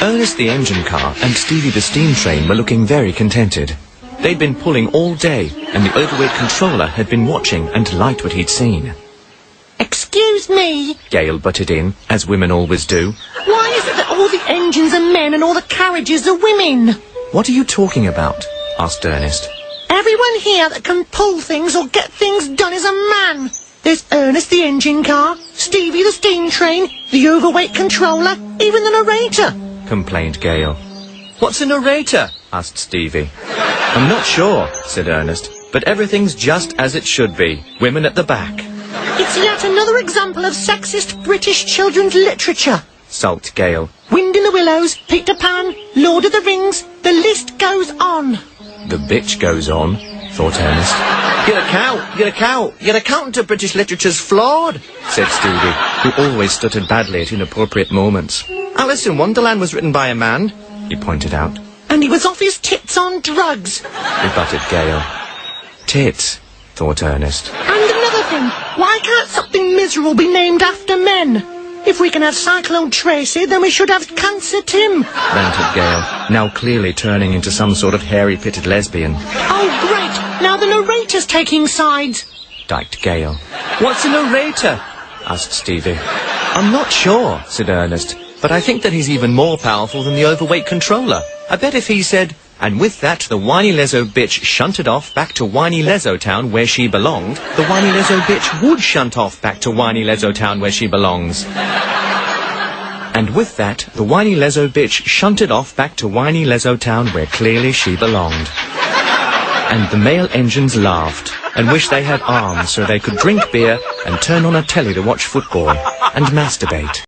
Ernest the engine car and Stevie the steam train were looking very contented. They'd been pulling all day, and the overweight controller had been watching and liked what he'd seen. Excuse me, Gale butted in, as women always do. Why is it that all the engines are men and all the carriages are women? What are you talking about? Asked Ernest. Everyone here that can pull things or get things done is a man. There's Ernest the engine car, Stevie the steam train, the overweight controller, even the narrator, complained Gale. What's a narrator? Asked Stevie. I'm not sure, said Ernest, but everything's just as it should be. Women at the back. It's yet another example of sexist British children's literature, sulked Gale. Wind in the Willows, Peter Pan, Lord of the Rings, the list goes on. The bitch goes on, thought Ernest. Your account of British literature's flawed, said Stevie, who always stuttered badly at inappropriate moments. Alice in Wonderland was written by a man, he pointed out. And he was off his tits on drugs, rebutted Gale. Tits, thought Ernest. And another thing, why can't something miserable be named after men? If we can have Cyclone Tracy, then we should have Cancer Tim, ranted Gale, now clearly turning into some sort of hairy-pitted lesbian. Oh, great! Now the narrator's taking sides, diked Gale. What's a narrator? asked Stevie. I'm not sure, said Ernest, but I think that he's even more powerful than the overweight controller. I bet if he said, and with that the whiny-leso-bitch shunted off back to whiny-leso-town where she belonged, the whiny-leso-bitch would shunt off back to whiny-leso-town where she belongs. And with that, the whiny-leso-bitch shunted off back to whiny-leso-town where clearly she belonged. And the male engines laughed, and wished they had arms so they could drink beer and turn on a telly to watch football, and masturbate.